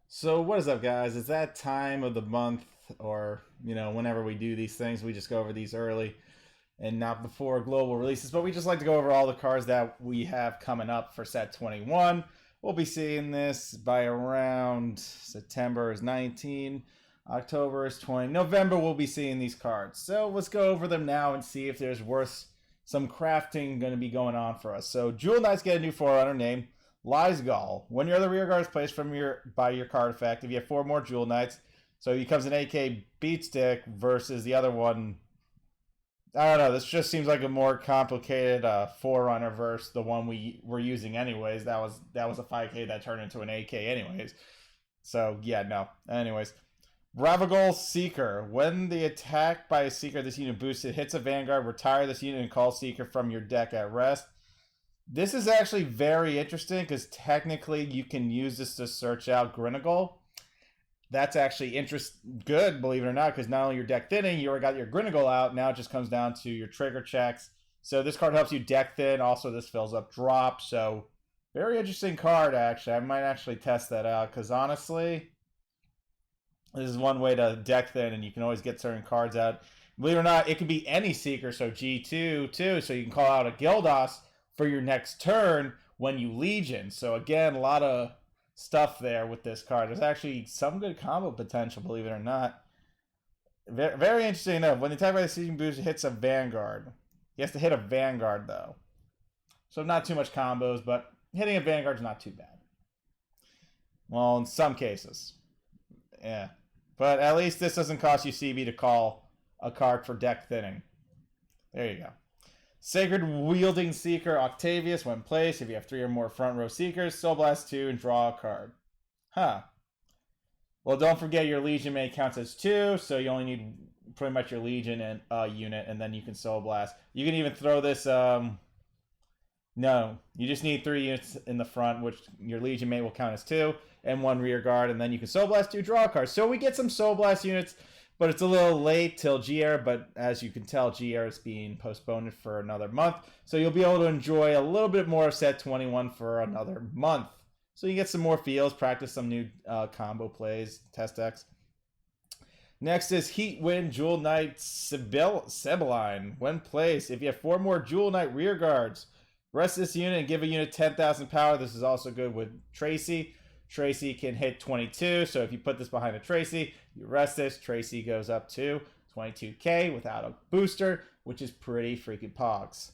So what is up, guys? It's that time of the month, or whenever we do these things, we just go over these early and not before global releases. But we just like to go over all the cards that we have coming up for set 21. We'll be seeing this by around September is 19, October is 20, November. We'll be seeing these cards. So let's go over them now and see if there's worth some crafting going to be going on for us. So Jewel Knights get a new Forerunner name. Lysgall. When your other rear guard is placed by your card effect, if you have 4 more Jewel Knights, so he becomes an AK beatstick versus the other one. I don't know. This just seems like a more complicated Forerunner versus the one we were using anyways. That was a 5K that turned into an AK anyways. So yeah, no. Anyways, Ravagol Seeker. When the attack by a Seeker this unit boosted hits a Vanguard, retire this unit and call Seeker from your deck at rest. This is actually very interesting because technically you can use this to search out Grinagol. That's actually good, believe it or not, because not only your deck thinning, you already got your Grinagol out. Now it just comes down to your trigger checks. So this card helps you deck thin. Also, this fills up drop. So very interesting card, actually. I might actually test that out because honestly, this is one way to deck thin, and you can always get certain cards out. Believe it or not, it could be any Seeker, so G2 too. So you can call out a Gildas for your next turn when you Legion. So again, a lot of stuff there with this card. There's actually some good combo potential, believe it or not. Very interesting enough. When the attack by the Season Boost hits a Vanguard, he has to hit a Vanguard though. So not too much combos, but hitting a Vanguard is not too bad. Well, in some cases. Yeah. But at least this doesn't cost you CB to call a card for deck thinning. There you go. Sacred Wielding Seeker Octavius. When placed, if you have 3 or more front row Seekers, Soul Blast 2 and draw a card. Huh. Well, don't forget your Legion Mate counts as 2, so you only need pretty much your Legion and unit, and then you can Soul Blast. You can even throw this... No, you just need 3 units in the front, which your Legion Mate will count as 2, and 1 rear guard, and then you can Soul Blast 2, draw a card. So we get some Soul Blast units, but it's a little late till G-Era, but as you can tell, G-Era is being postponed for another month. So you'll be able to enjoy a little bit more of set 21 for another month. So you get some more feels, practice some new combo plays, test decks. Next is Heat Wind Jewel Knight Sibylline. When placed, if you have 4 more Jewel Knight rear guards, rest this unit and give a unit 10,000 power. This is also good with Tracy. Tracy can hit 22, so if you put this behind a Tracy, you rest this, Tracy goes up to 22k without a booster, which is pretty freaking pogs.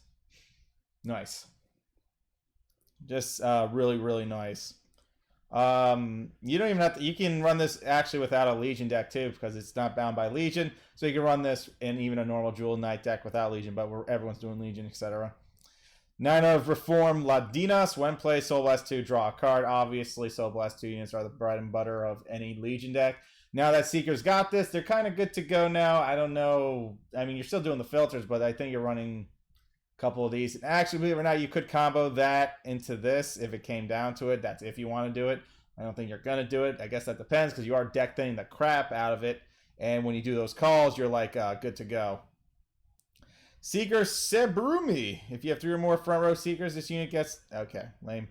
Nice. Just really, really nice. You don't even have to, you can run this actually without a Legion deck too, because it's not bound by Legion, so you can run this in even a normal Jewel Knight deck without Legion, but everyone's doing Legion, etc. 9 of Reform Ladinas. When played, Soul Blast 2, draw a card. Obviously, Soul Blast 2 units are the bread and butter of any Legion deck. Now that Seeker's got this, they're kind of good to go now. I don't know. I mean, you're still doing the filters, but I think you're running a couple of these. And actually, believe it or not, you could combo that into this if it came down to it. That's if you want to do it. I don't think you're going to do it. I guess that depends because you are deck thinning the crap out of it. And when you do those calls, you're like good to go. Seeker Sebrumi. If you have 3 or more front row Seekers, this unit gets... Okay, lame.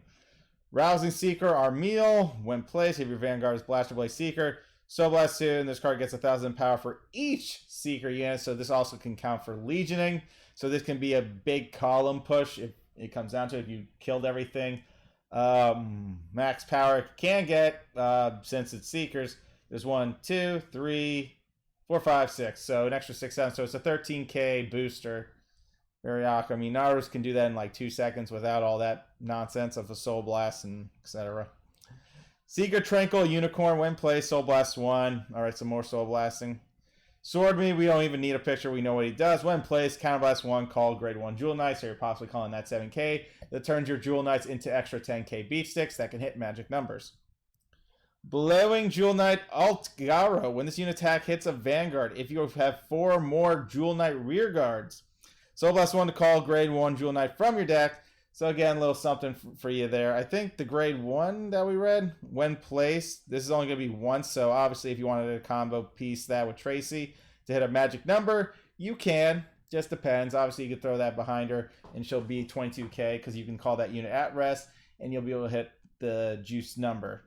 Rousing Seeker Armeal. When placed, if your Vanguard is Blaster Blade Seeker, Soul Blast 2, and this card gets 1,000 power for each Seeker unit, so this also can count for Legioning. So this can be a big column push if it comes down to it, if you killed everything. Max power can get, since it's Seekers, there's 1, 2, 3... 4, 5, 6. So an extra 6,000. So it's a 13k booster. Very awesome. I mean, Naru's can do that in like 2 seconds without all that nonsense of a Soul Blast and etc. Seeker Tranquil Unicorn. When placed, Soul Blast 1. Alright, some more Soul Blasting. Sword Me, we don't even need a picture. We know what he does. When placed, Counterblast 1, call grade 1 Jewel Knight. So you're possibly calling that 7k. That turns your Jewel Knights into extra 10k beat sticks that can hit magic numbers. Blowing Jewel Knight Altgaro. When this unit attack hits a Vanguard, if you have 4 more Jewel Knight rear guards, Soul Blast 1 to call grade 1 Jewel Knight from your deck. So again, a little something for you there. I think the grade 1 that we read, when placed, this is only going to be once. So obviously if you wanted to combo piece that with Tracy to hit a magic number, you can. Just depends. Obviously you could throw that behind her and she'll be 22k because you can call that unit at rest and you'll be able to hit the juice number.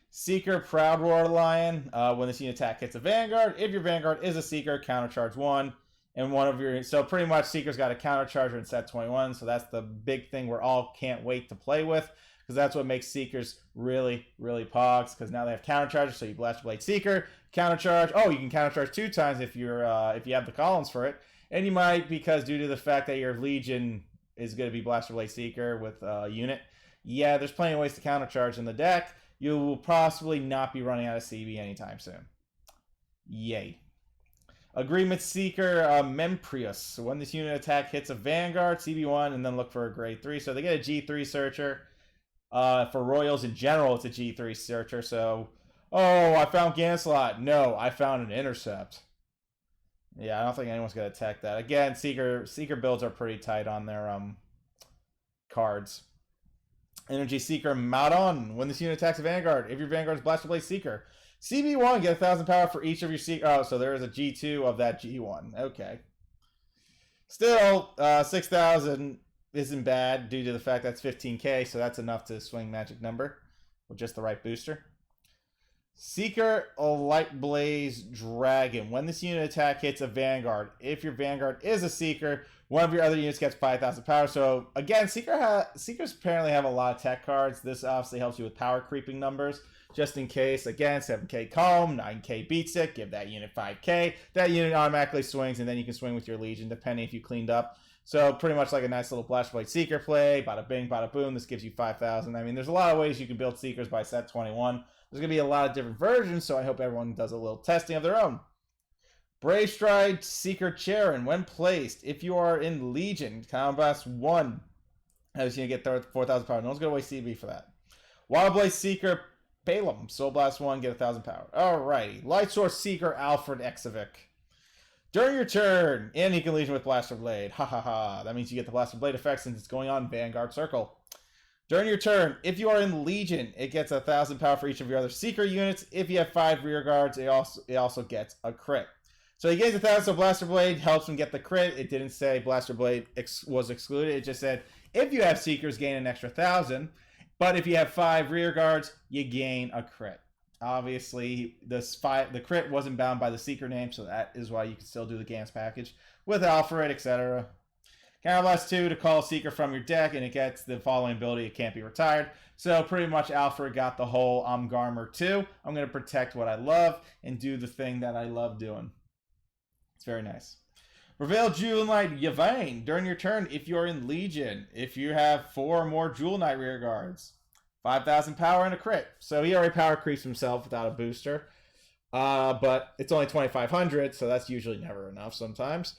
Seeker Proud Roar Lion. When this unit attack hits a Vanguard, if your Vanguard is a Seeker, countercharge 1. And one of your... So pretty much Seeker's got a countercharger in set 21. So that's the big thing we're all can't wait to play with. Because that's what makes Seekers really, really pogs. Because now they have countercharge. So you Blaster Blade Seeker, countercharge. Oh, you can countercharge 2 times if you have the columns for it. And you might, because due to the fact that your Legion is going to be Blaster Blade Seeker with a unit. Yeah, there's plenty of ways to countercharge in the deck. You will possibly not be running out of CB anytime soon. Yay. Agreement Seeker Memprius. When this unit attack hits a Vanguard, CB1, and then look for a grade 3. So they get a G3 searcher. For Royals in general, it's a G3 searcher. So, oh, I found Ganslot. No, I found an Intercept. Yeah, I don't think anyone's going to attack that. Again, Seeker builds are pretty tight on their cards. Energy Seeker Maudon. When this unit attacks a Vanguard, if your Vanguard is Blaster Blade Seeker, CB1, get 1,000 power for each of your Seeker. Oh, so there is a G2 of that G1. Okay. Still, 6,000 isn't bad due to the fact that's 15k, so that's enough to swing magic number with just the right booster. Seeker Light Blaze Dragon. When this unit attack hits a Vanguard, if your Vanguard is a Seeker, one of your other units gets 5,000 power. So again, Seekers apparently have a lot of tech cards. This obviously helps you with power creeping numbers. Just in case, again, 7k Calm, 9k Beatstick, give that unit 5k. That unit automatically swings, and then you can swing with your Legion, depending if you cleaned up. So pretty much like a nice little Blaster Blade Seeker play. Bada bing, bada boom. This gives you 5,000. I mean, there's a lot of ways you can build Seekers by set 21. There's going to be a lot of different versions, so I hope everyone does a little testing of their own. Brave Stride Seeker Charon. When placed, if you are in Legion, Combat 1, as you get 4,000 power. No one's going to waste CB for that. Wild Blaze Seeker Balaam. Soul Blast 1, get 1,000 power. Alrighty. Light Source Seeker Alfred Exovic. During your turn, and he can Legion with Blaster Blade. Ha ha ha. That means you get the Blaster Blade effect since it's going on Vanguard Circle. During your turn, if you are in Legion, it gets 1,000 power for each of your other Seeker units. If you have 5 rear guards, it also gets a crit. So he gains 1,000, so Blaster Blade helps him get the crit. It didn't say Blaster Blade was excluded. It just said, if you have Seekers, gain an extra 1,000. But if you have 5 rear guards, you gain a crit. Obviously, the crit wasn't bound by the Seeker name, so that is why you can still do the Gans package with Alfred, etc. Counterblast 2 to call a Seeker from your deck, and it gets the following ability: it can't be retired. So pretty much Alfred got the whole I'm Garmer 2. I'm going to protect what I love and do the thing that I love doing. It's very nice. Reveal Jewel Knight Yvain. During your turn, if you're in Legion, if you have 4 or more Jewel Knight rear guards, 5,000 power and a crit. So he already power creeps himself without a booster. But it's only 2,500, so that's usually never enough sometimes.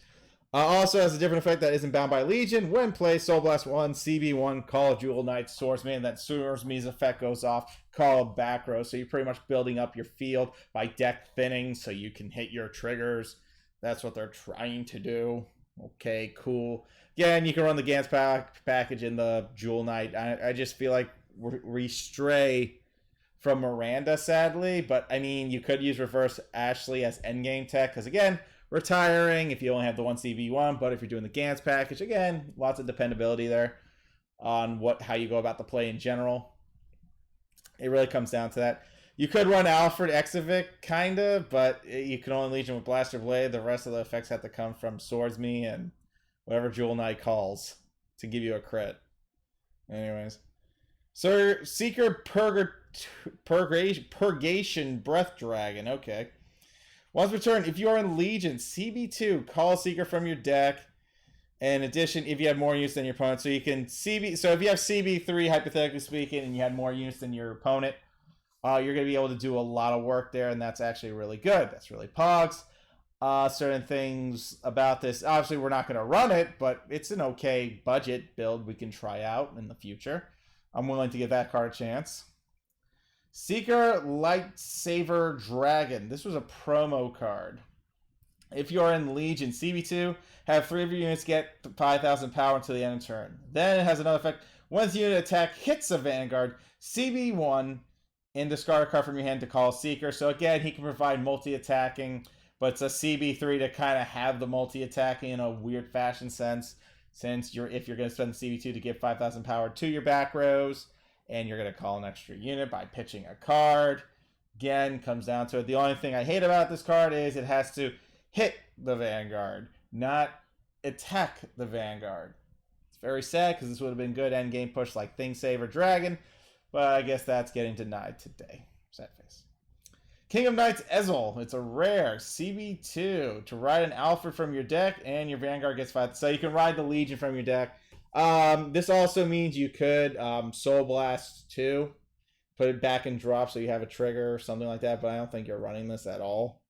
Also has a different effect that isn't bound by Legion. When played, Soul Blast 1, CB1, call a Jewel Knight Swordsman, and that Swordsman's effect goes off, call a back row. So you're pretty much building up your field by deck thinning so you can hit your triggers. That's what they're trying to do. Okay, cool. Again, you can run the Gans package in the Jewel Knight. I just feel like we stray from Miranda, sadly. But, I mean, you could use Reverse Ashley as endgame tech. Because, again, retiring if you only have the one CB1. But if you're doing the Gans package, again, lots of dependability there on how you go about the play in general. It really comes down to that. You could run Alfred Exovic, kind of, but you can only Legion with Blaster Blade. The rest of the effects have to come from Swordsman and whatever Jewel Knight calls to give you a crit. Anyways. Sir, Seeker Purgation Breath Dragon. Okay. Once per turn, if you are in Legion, CB2, call a Seeker from your deck. In addition, if you have more units than your opponent, so you can CB. So if you have CB3, hypothetically speaking, and you had more units than your opponent, you're going to be able to do a lot of work there, and that's actually really good. That's really pogs. Certain things about this. Obviously, we're not going to run it, but it's an okay budget build we can try out in the future. I'm willing to give that card a chance. Seeker Lightsaber Dragon. This was a promo card. If you are in Legion, CB2, have 3 of your units get 5,000 power until the end of turn. Then it has another effect. Once the unit attack hits a Vanguard, CB1, and discard a card from your hand to call Seeker. So again, he can provide multi-attacking, but it's a CB3 to kind of have the multi-attacking in a weird fashion sense, since if you're going to spend the CB2 to give 5,000 power to your back rows, and you're going to call an extra unit by pitching a card. Again, comes down to it. The only thing I hate about this card is it has to hit the Vanguard, not attack the Vanguard. It's very sad because this would have been good endgame push like Thing Saver Dragon, but I guess that's getting denied today. Sad face. King of Knights Ezel. It's a rare CB2 to ride an Alfred from your deck, and your Vanguard gets 5. So you can ride the Legion from your deck. This also means you could Soul Blast 2, put it back and drop so you have a trigger or something like that, but I don't think you're running this at all.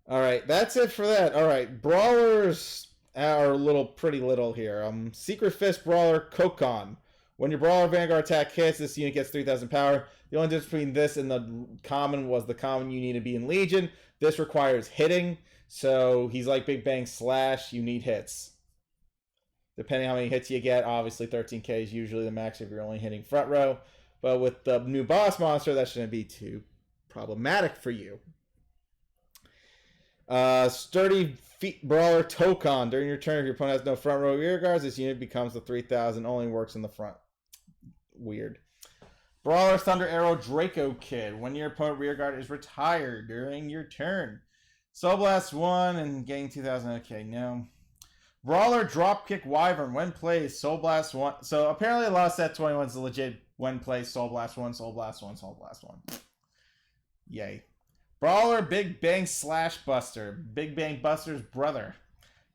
All right, that's it for that. All right, Brawlers are pretty little here. Secret Fist Brawler Kokon. When your Brawler Vanguard attack hits, this unit gets 3,000 power. The only difference between this and the common was the common you need to be in Legion. This requires hitting, so he's like Big Bang Slash. You need hits. Depending on how many hits you get, obviously 13k is usually the max if you're only hitting front row. But with the new boss monster, that shouldn't be too problematic for you. Sturdy Feet Brawler Tokon. During your turn, if your opponent has no front row rear guards, this unit becomes the 3,000. Only works in the front. Weird. Brawler Thunder Arrow Draco Kid. When your opponent rear guard is retired during your turn. Soul Blast 1 and getting 2,000. Okay, no. Brawler Dropkick Wyvern. When plays, Soul Blast 1. So apparently a lot of set 21 is legit. When plays, Soul Blast 1, Soul Blast 1, Soul Blast 1. Yay. Brawler Big Bang Slash Buster. Big Bang Buster's brother.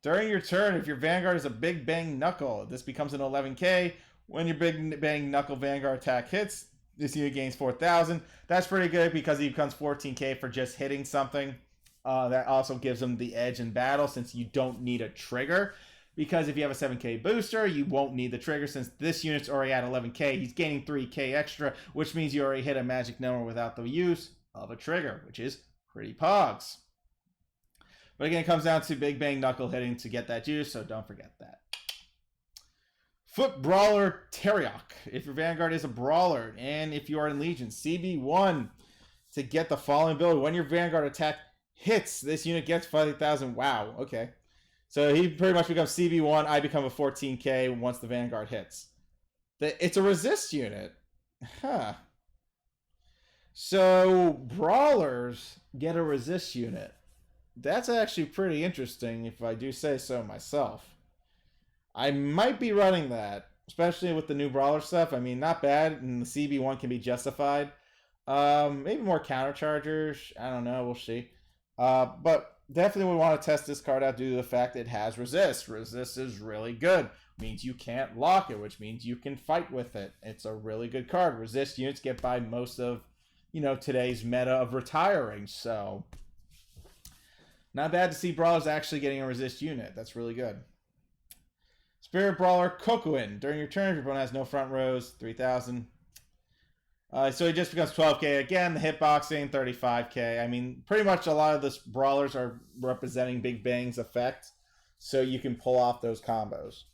During your turn, if your Vanguard is a Big Bang Knuckle, this becomes an 11k. When your Big Bang Knuckle Vanguard attack hits, this unit gains 4,000. That's pretty good because he becomes 14k for just hitting something. That also gives him the edge in battle since you don't need a trigger. Because if you have a 7k booster, you won't need the trigger since this unit's already at 11k. He's gaining 3k extra, which means you already hit a magic number without the use of a trigger, which is pretty pogs. But again, it comes down to Big Bang Knuckle hitting to get that juice, so don't forget that. Foot Brawler Teriok. If your Vanguard is a Brawler, and if you are in Legion, CB1 to get the following ability. When your Vanguard attack hits, this unit gets 5,000. Wow, okay. So he pretty much becomes CB1. I become a 14k once the Vanguard hits. It's a resist unit. Huh. So Brawlers get a resist unit. That's actually pretty interesting if I do say so myself. I might be running that, especially with the new Brawler stuff. I mean, not bad, and the CB1 can be justified. Maybe more counterchargers. I don't know. We'll see. But definitely we want to test this card out due to the fact it has resist. Resist is really good. Means you can't lock it, which means you can fight with it. It's a really good card. Resist units get by most of, today's meta of retiring. So, not bad to see Brawlers actually getting a resist unit. That's really good. Spirit Brawler Kokuin. During your turn, if your opponent has no front rows, 3,000. So he just becomes 12k. Again, the hitboxing, 35k. I mean, pretty much a lot of the Brawlers are representing Big Bang's effect. So you can pull off those combos.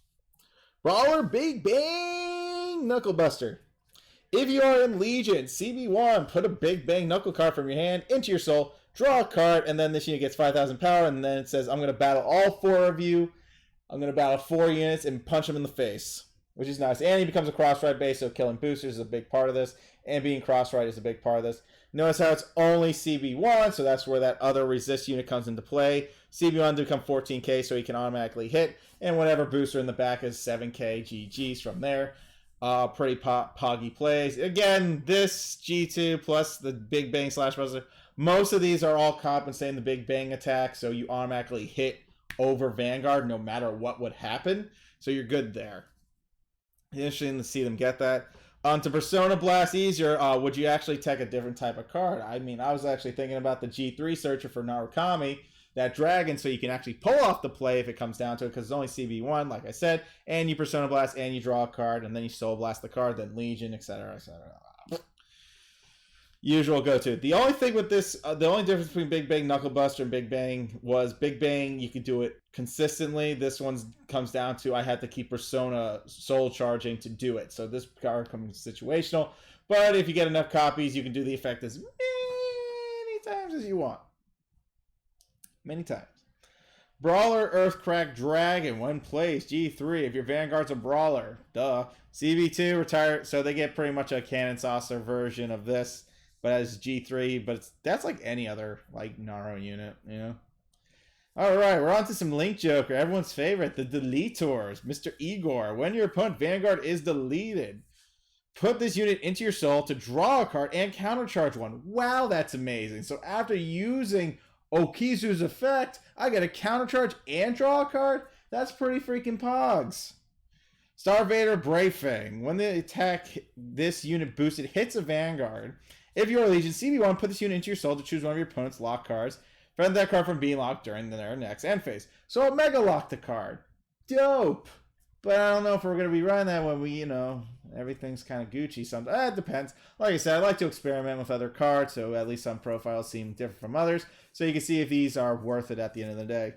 Brawler Big Bang Knuckle Buster. If you are in Legion, CB1, put a Big Bang Knuckle card from your hand into your soul, draw a card, and then this unit gets 5,000 power, and then it says, I'm going to battle all 4 of you. I'm going to battle 4 units and punch them in the face, which is nice. And he becomes a cross-ride base, so killing boosters is a big part of this, and being cross-ride is a big part of this. Notice how it's only CB1, so that's where that other resist unit comes into play. CB1 to become 14k, so he can automatically hit, and whatever booster in the back is 7k GGs from there. Pretty poggy plays. Again, this G2 plus the Big Bang Slash Buster, most of these are all compensating the Big Bang attack, so you automatically hit over Vanguard no matter what would happen. So you're good there. Interesting to see them get that. To Persona Blast easier, would you actually take a different type of card? I mean, I was actually thinking about the G3 Searcher for Narukami, that dragon, so you can actually pull off the play if it comes down to it, because it's only CB1, like I said, and you Persona Blast, and you draw a card, and then you Soul Blast the card, then Legion, etc., etc. Usual go-to. The only thing with this, the only difference between Big Bang Knuckle Buster and Big Bang was Big Bang, you could do it consistently. This one comes down to I had to keep Persona Soul charging to do it. So this card comes situational. But if you get enough copies, you can do the effect as many times as you want. Many times. Brawler, Earthcrack, Dragon, one place, G3. If your Vanguard's a Brawler, duh. CB2, retire, so they get pretty much a Cannon Saucer version of this, but as G3, but that's like any other, like, Naro unit, you know? Alright, we're on to some Link Joker, everyone's favorite, the Deletors, Mr. Igor. When your opponent Vanguard is deleted, put this unit into your soul to draw a card and countercharge one. Wow, that's amazing. So after using Okizu's effect, I get a countercharge and draw a card? That's pretty freaking pogs. Star Vader Brave Fang. When the attack this unit boosted hits a Vanguard, if you're a Legion CB1, put this unit into your soul to choose one of your opponent's lock cards. Prevent that card from being locked during their next end phase. So it Mega Locked the card. Dope. But I don't know if we're going to be running that when we, you know, everything's kind of Gucci. It depends. Like I said, I like to experiment with other cards, so at least some profiles seem different from others. So you can see if these are worth it at the end of the day.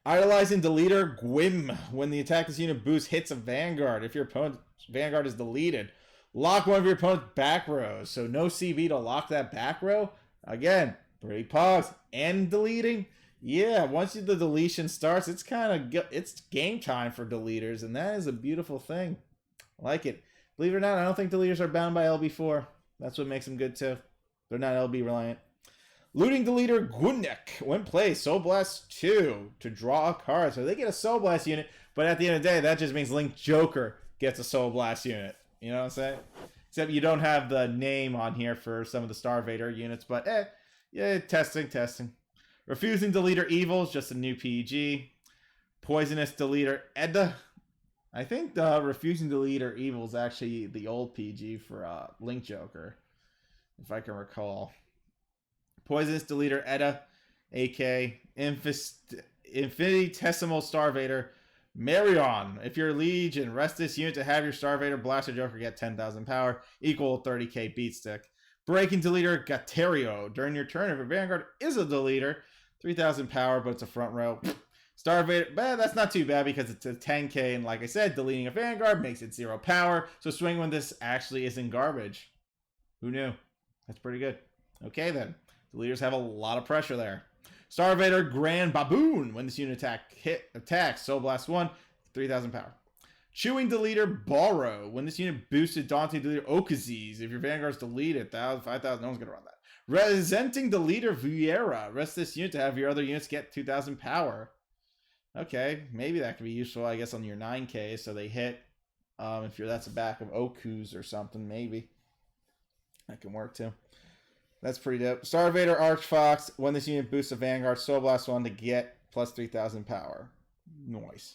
Idolizing Deleter Gwym. When the attack this unit boost hits a Vanguard, if your opponent's Vanguard is deleted, lock one of your opponent's back rows. So no CB to lock that back row. Again, pretty pogs. And deleting. Yeah, once the deletion starts, it's it's game time for deleters, and that is a beautiful thing. I like it. Believe it or not, I don't think deleters are bound by LB4. That's what makes them good too. They're not LB reliant. Looting Deleter Gunnek. When played, Soul Blast 2 to draw a card. So they get a Soul Blast unit, but at the end of the day, that just means Link Joker gets a Soul Blast unit. You know what I'm saying? Except you don't have the name on here for some of the Star Vader units, but yeah, testing. Refusing Deleter Evil is just a new PG. Poisonous Deleter Edda. I think the Refusing Deleter Evil is actually the old PG for Link Joker, if I can recall. Poisonous Deleter Edda, AK, Infinitesimal Star Vader, Marion. If you're Legion, rest this unit to have your Star Vader Blaster Joker get 10,000 power, equal 30k beat stick. Breaking Deleter Gaterio. During your turn, if your Vanguard is a deleter, 3,000 power, but it's a front row. Star Vader, that's not too bad because it's a 10k, and like I said, deleting a Vanguard makes it 0 power, so swing when this actually isn't garbage. Who knew? That's pretty good. Okay then. The leaders have a lot of pressure there. Star Vader Grand Baboon. When this unit attacks, Soul Blast 1, 3,000 power. Chewing Deleter Borrow. When this unit boosted Daunting Deleter Okazes. If your Vanguard's deleted, 5,000, no one's going to run that. Resenting Deleter Vieira. Rest this unit to have your other units get 2,000 power. Okay, maybe that could be useful, I guess, on your 9k, so they hit. If that's a back of Oku's or something, maybe. That can work too. That's pretty dope. Star Vader Archfox. When this unit boosts a Vanguard, Soul Blast 1 to get plus 3,000 power. Nice.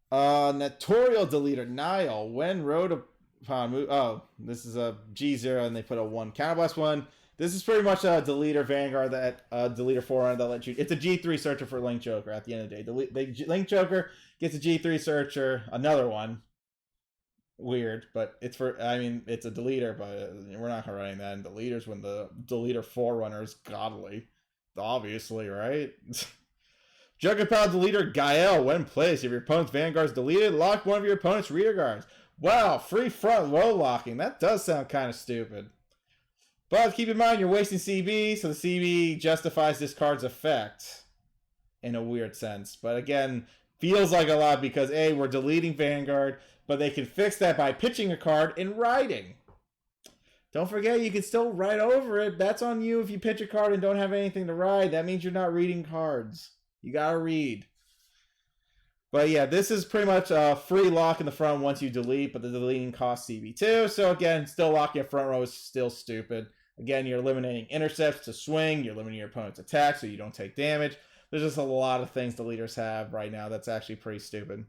Notorial Deleter Nile. When rode upon move. Oh, this is a G0 and they put a 1 Counterblast 1. This is pretty much a Deleter Vanguard that Deleter Forerunner that lets you. It's a G3 searcher for Link Joker at the end of the day. Link Joker gets a G3 searcher, another one. Weird, but it's for, I mean, it's a deleter, but we're not running that in deleters when the Deleter Forerunner is godly. Obviously, right? Juggerpal Deleter Gael. When placed, if your opponent's Vanguard is deleted, lock one of your opponent's rear guards. Wow, free front row locking. That does sound kind of stupid. But keep in mind, you're wasting CB, so the CB justifies this card's effect in a weird sense. But again, feels like a lot because, A, we're deleting Vanguard, but they can fix that by pitching a card and riding. Don't forget, you can still ride over it. That's on you if you pitch a card and don't have anything to ride. That means you're not reading cards. You gotta read. But yeah, this is pretty much a free lock in the front once you delete, but the deleting costs CB2. So again, still locking a front row is still stupid. Again, you're eliminating intercepts to swing. You're limiting your opponent's attack so you don't take damage. There's just a lot of things the leaders have right now that's actually pretty stupid.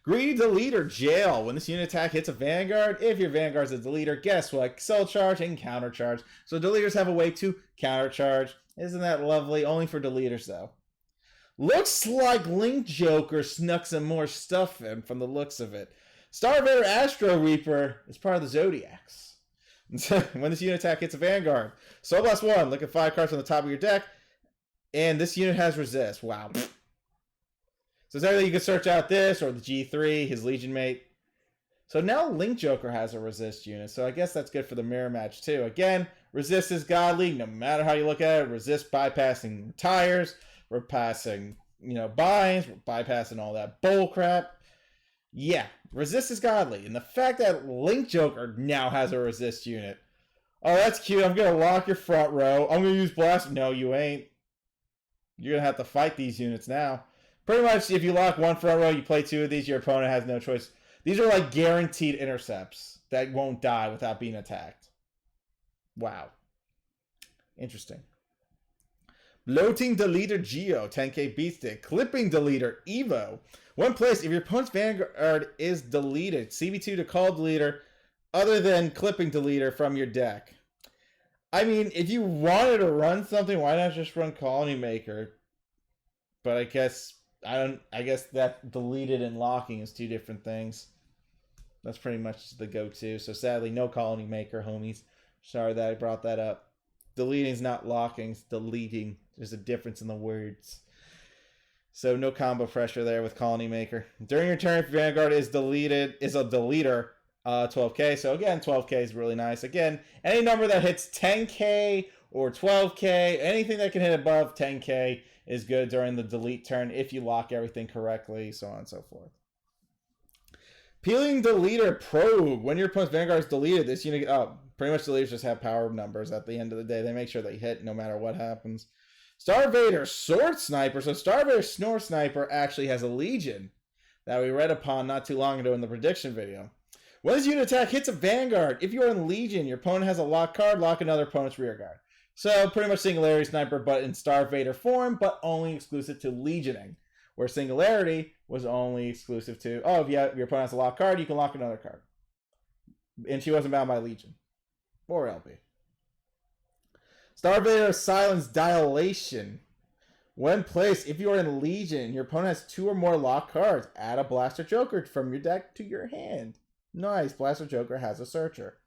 Greedy Deleter Jail. When this unit attack hits a Vanguard, if your Vanguard's a deleter, guess what? Soul Charge and Counter Charge. So deleters have a way to counter charge. Isn't that lovely? Only for deleters, though. Looks like Link Joker snuck some more stuff in from the looks of it. Star Vader Astro Reaper is part of the Zodiacs. When this unit attack hits a Vanguard, Soul Blast 1, look at 5 cards on the top of your deck, and this unit has resist. Wow. So it's either you can search out this or the G3, his Legion mate. So now Link Joker has a resist unit, so I guess that's good for the mirror match too. Again, resist is godly, no matter how you look at it. Resist bypassing retires, we're passing, binds, we're bypassing all that bull crap. Yeah, resist is godly. And the fact that Link Joker now has a resist unit. Oh, that's cute. I'm going to lock your front row. I'm going to use blast. No, you ain't. You're going to have to fight these units now. Pretty much, if you lock one front row, you play two of these, your opponent has no choice. These are like guaranteed intercepts that won't die without being attacked. Wow. Interesting. Bloating Deleter Geo, 10k beat stick. Clipping Deleter Evo. One place, if your opponent's Vanguard is deleted, CB2 to call Deleter other than Clipping Deleter from your deck. I mean, if you wanted to run something, why not just run Colony Maker? But I guess that deleted and locking is two different things. That's pretty much the go-to. So sadly, no Colony Maker, homies. Sorry that I brought that up. Deleting is not locking, it's deleting. There's a difference in the words. So no combo pressure there with Colony Maker. During your turn, if your Vanguard is a deleter, 12k. So again, 12k is really nice. Again, any number that hits 10k or 12k, anything that can hit above 10k is good during the delete turn if you lock everything correctly, so on and so forth. Peeling Deleter Probe. When your opponent's Vanguard is deleted, this unit... pretty much deleters just have power numbers at the end of the day. They make sure they hit no matter what happens. Star Vader Sword Sniper. So Star Vader Snore Sniper actually has a Legion that we read upon not too long ago in the prediction video. When this unit attack hits a Vanguard, if you're in Legion, your opponent has a lock card, lock another opponent's rear guard. So pretty much Singularity Sniper, but in Star Vader form, but only exclusive to Legioning. Where Singularity was only exclusive to, if your opponent has a lock card, you can lock another card. And she wasn't bound by Legion. Or LB. Star Vader Silence Dilation. When placed, if you are in Legion, your opponent has 2 or more lock cards. Add a Blaster Joker from your deck to your hand. Nice. Blaster Joker has a Searcher.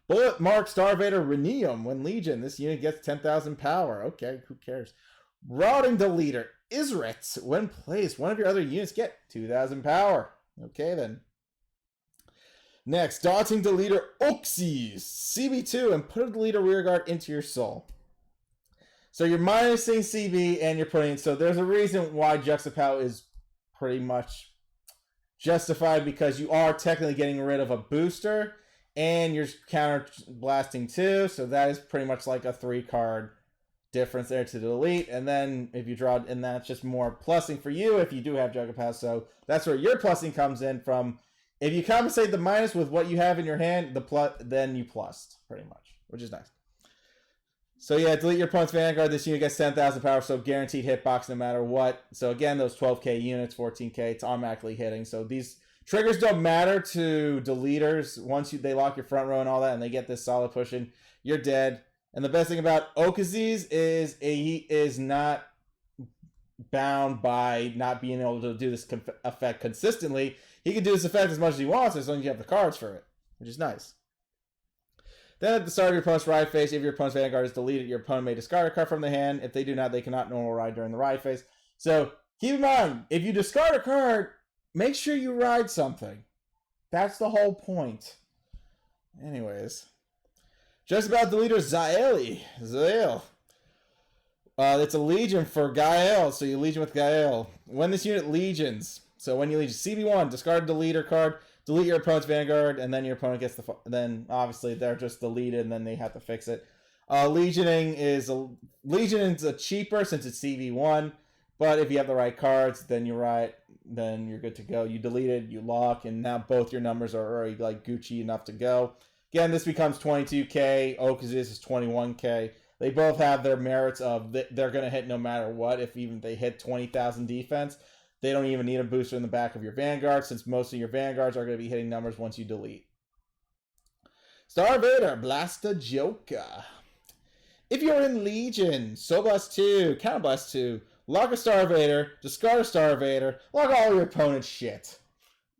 Bullet Mark Star Vader Rhenium. When Legion, this unit gets 10,000 power. Okay, who cares? Rotting Deleter Isret. When placed, one of your other units get 2,000 power. Okay, then. Next, Daunting Deleter Oxys, CB2, and put a Deleter Rearguard into your soul. So you're minusing CB and you're putting... So there's a reason why Juxtapow is pretty much justified, because you are technically getting rid of a booster and you're counter blasting 2. So that is pretty much like a 3-card difference there to delete. And then if you draw... And that's just more plussing for you if you do have Juxtapow. So that's where your plussing comes in from... If you compensate the minus with what you have in your hand, then you plussed, pretty much, which is nice. So yeah, delete your opponent's Vanguard. This unit gets 10,000 power, so guaranteed hitbox no matter what. So again, those 12k units, 14k, it's automatically hitting. So these triggers don't matter to deleters. Once they lock your front row and all that, and they get this solid pushing, you're dead. And the best thing about Okazes is he is not bound by not being able to do this effect consistently. He can do this effect as much as he wants as long as you have the cards for it, which is nice. Then at the start of your opponent's ride phase, if your opponent's Vanguard is deleted, your opponent may discard a card from the hand. If they do not, they cannot normal ride during the ride phase. So keep in mind, if you discard a card, make sure you ride something. That's the whole point. Anyways. Just about deleter Zael. It's a Legion for Gael, so you Legion with Gael. When this unit Legions... So when you Legion CB1, discard a deleter card, delete your opponent's Vanguard, and then your opponent gets then obviously they're just deleted, and then they have to fix it. Legioning is a cheaper since it's CB1, but if you have the right cards, then then you're good to go. You deleted, you lock, and now both your numbers are already like Gucci enough to go. Again, this becomes 22k. Okazis is 21k. They both have their merits of they're going to hit no matter what. If even they hit 20,000 defense. They don't even need a booster in the back of your Vanguard, since most of your Vanguards are going to be hitting numbers once you delete. Star Vader, Blaster Joker. If you're in Legion, Soul Blast 2, Counter Blast 2, lock a Star Vader, discard a Star Vader, lock all your opponent's shit.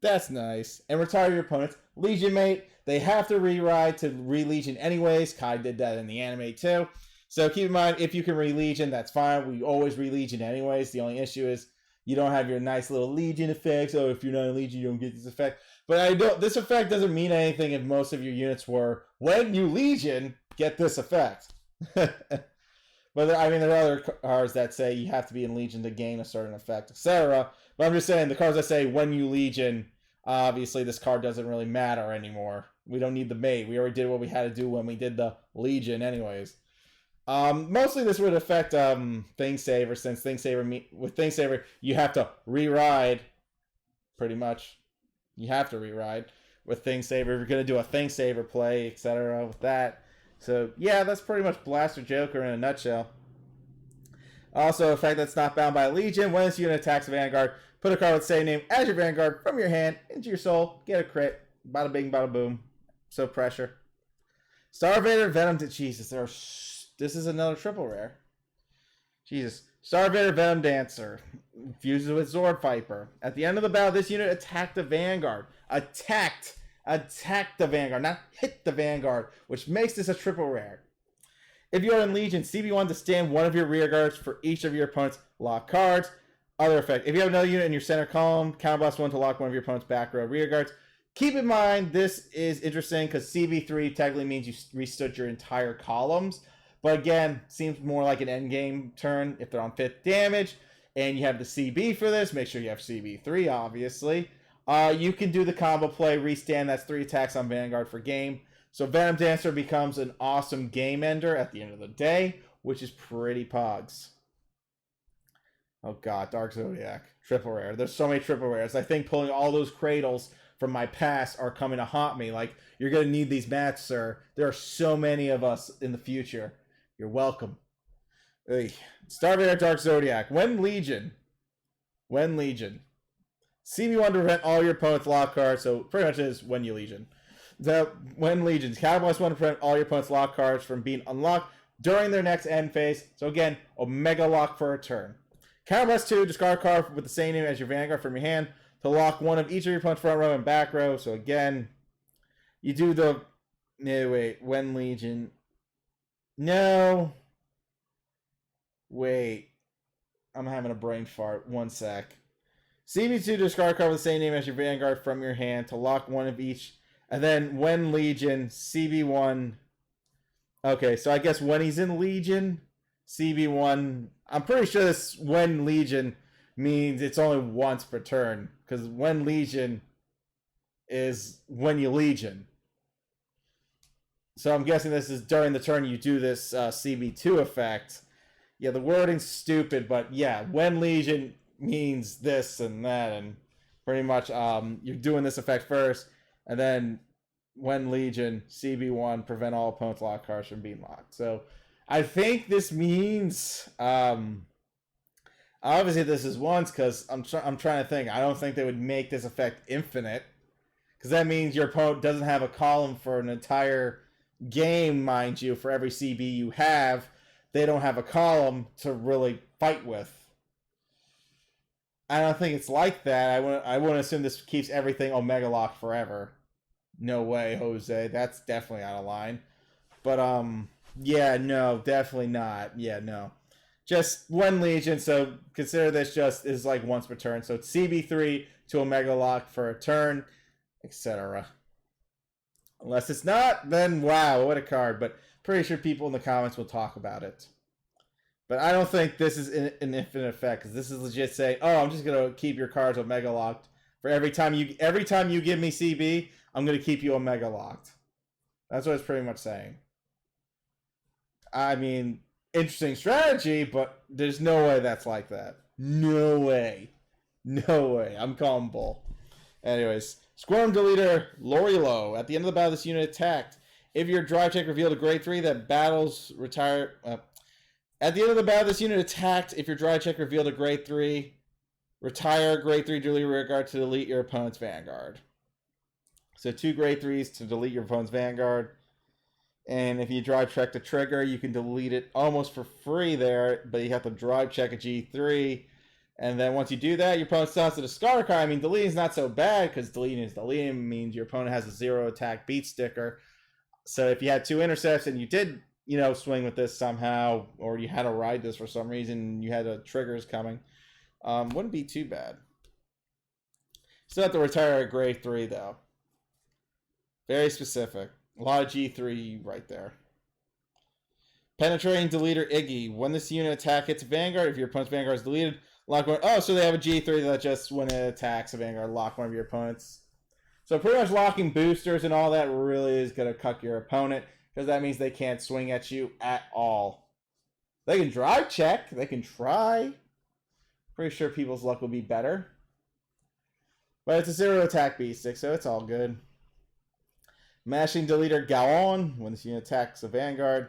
That's nice. And retire your opponent's Legion mate. They have to re-ride to re-Legion anyways. Kai did that in the anime too. So keep in mind, if you can re-Legion, that's fine. We always re-Legion anyways. The only issue is you don't have your nice little Legion effects. Oh, if you're not in Legion, you don't get this effect. But I don't. This effect doesn't mean anything if most of your units were when you Legion get this effect. But I mean, there are other cards that say you have to be in Legion to gain a certain effect, etc. But I'm just saying the cards that say when you Legion, obviously this card doesn't really matter anymore. We don't need the mate. We already did what we had to do when we did the Legion, anyways. Mostly this would affect Thingsaver, since with Thingsaver you have to re-ride, pretty much. You have to re-ride with Thingsaver if you're gonna do a Thingsaver play, etc. With that. So, yeah, that's pretty much Blaster Joker in a nutshell. Also, a fact that's not bound by Legion. When this unit attacks a Vanguard, put a card with the same name as your Vanguard from your hand into your soul. Get a crit. Bada bing, bada boom. So pressure. Starvader, Venom. Jesus, this is another triple rare. Jesus. Starvader, Venom Dancer. Fuses with Zord Viper. At the end of the battle, this unit attacked the Vanguard. Attack the Vanguard, not hit the Vanguard, which makes this a triple rare. If you are in Legion, CB1 to stand one of your rear guards for each of your opponent's lock cards. Other effect, if you have another unit in your center column, counterblast 1 to lock one of your opponent's back row rear guards. Keep in mind, this is interesting because CB3 technically means you restood your entire columns. But again, seems more like an endgame turn if they're on 5th damage. And you have the CB for this. Make sure you have CB3, obviously. You can do the combo play, restand, that's 3 attacks on Vanguard for game. So Venom Dancer becomes an awesome game ender at the end of the day, which is pretty pogs. Oh god, Dark Zodiac. Triple rare. There's so many triple rares. I think pulling all those cradles from my past are coming to haunt me. Like, you're going to need these mats, sir. There are so many of us in the future. You're welcome. Ugh. Starvader, Dark Zodiac. When Legion. CB1 to prevent all your opponent's lock cards, so pretty much is when you Legion. When Legions, Counterblast 1 to prevent all your opponent's lock cards from being unlocked during their next end phase. So again, Omega Lock for a turn. Counterblast 2, discard a card with the same name as your Vanguard from your hand to lock one of each of your opponent's front row and back row. So again, you do the... No, wait. When Legion... No. Wait. I'm having a brain fart. One sec. CB2, discard a card with the same name as your Vanguard from your hand to lock one of each. And then when Legion, CB1. Okay, so I guess when he's in Legion, CB1. I'm pretty sure this when Legion means it's only once per turn. Because when Legion is when you Legion. So I'm guessing this is during the turn you do this CB2 effect. Yeah, the wording's stupid, but yeah, when Legion means this and that, and pretty much you're doing this effect first, and then when Legion, CB1, prevent all opponents' lock cards from being locked. So I think this means obviously this is once, because I'm trying to think. I don't think they would make this effect infinite, because that means your opponent doesn't have a column for an entire game, mind you. For every CB you have, they don't have a column to really fight with. I don't think it's like that. I wouldn't assume this keeps everything Omega Locked forever. No way, Jose. That's definitely out of line. But, yeah, no, definitely not. Yeah, no. Just one Legion, so consider this just is like once per turn. So it's CB3 to Omega Lock for a turn, etc. Unless it's not, then wow, what a card. But pretty sure people in the comments will talk about it. But I don't think this is an infinite effect, because this is legit saying, oh, I'm just going to keep your cards Omega Locked. For every time you give me CB, I'm going to keep you Omega Locked. That's what it's pretty much saying. I mean, interesting strategy, but there's no way that's like that. No way. No way. I'm calling bull. Anyways, Squirm Deleter, Lorilo. At the end of the battle, this unit attacked. If your drive check revealed a grade 3 that battles retire... At the end of the battle, this unit attacked. If your drive check revealed a grade 3, retire grade 3 delete rear guard to delete your opponent's Vanguard. So 2 grade 3s to delete your opponent's Vanguard. And if you drive check the trigger, you can delete it almost for free there, but you have to drive check a G3. And then once you do that, your opponent still has to discard a card. I mean, deleting is not so bad, because deleting is deleting. Means your opponent has a 0 attack beat sticker. So if you had 2 intercepts and you did, swing with this somehow, or you had to ride this for some reason, you had triggers coming, wouldn't be too bad. Still have to retire a grade 3 though. Very specific. A lot of G3 right there. Penetrating Deleter Iggy. When this unit attack hits Vanguard, if your opponent's Vanguard is deleted, lock one. Oh, so they have a G3 that just when it attacks a Vanguard, lock one of your opponents. So pretty much locking boosters and all that really is going to cuck your opponent, because that means they can't swing at you at all. They can drive check. They can try. Pretty sure people's luck will be better. But it's a 0 attack B6, so it's all good. Mashing Deleter Gaon. When this unit attacks a Vanguard,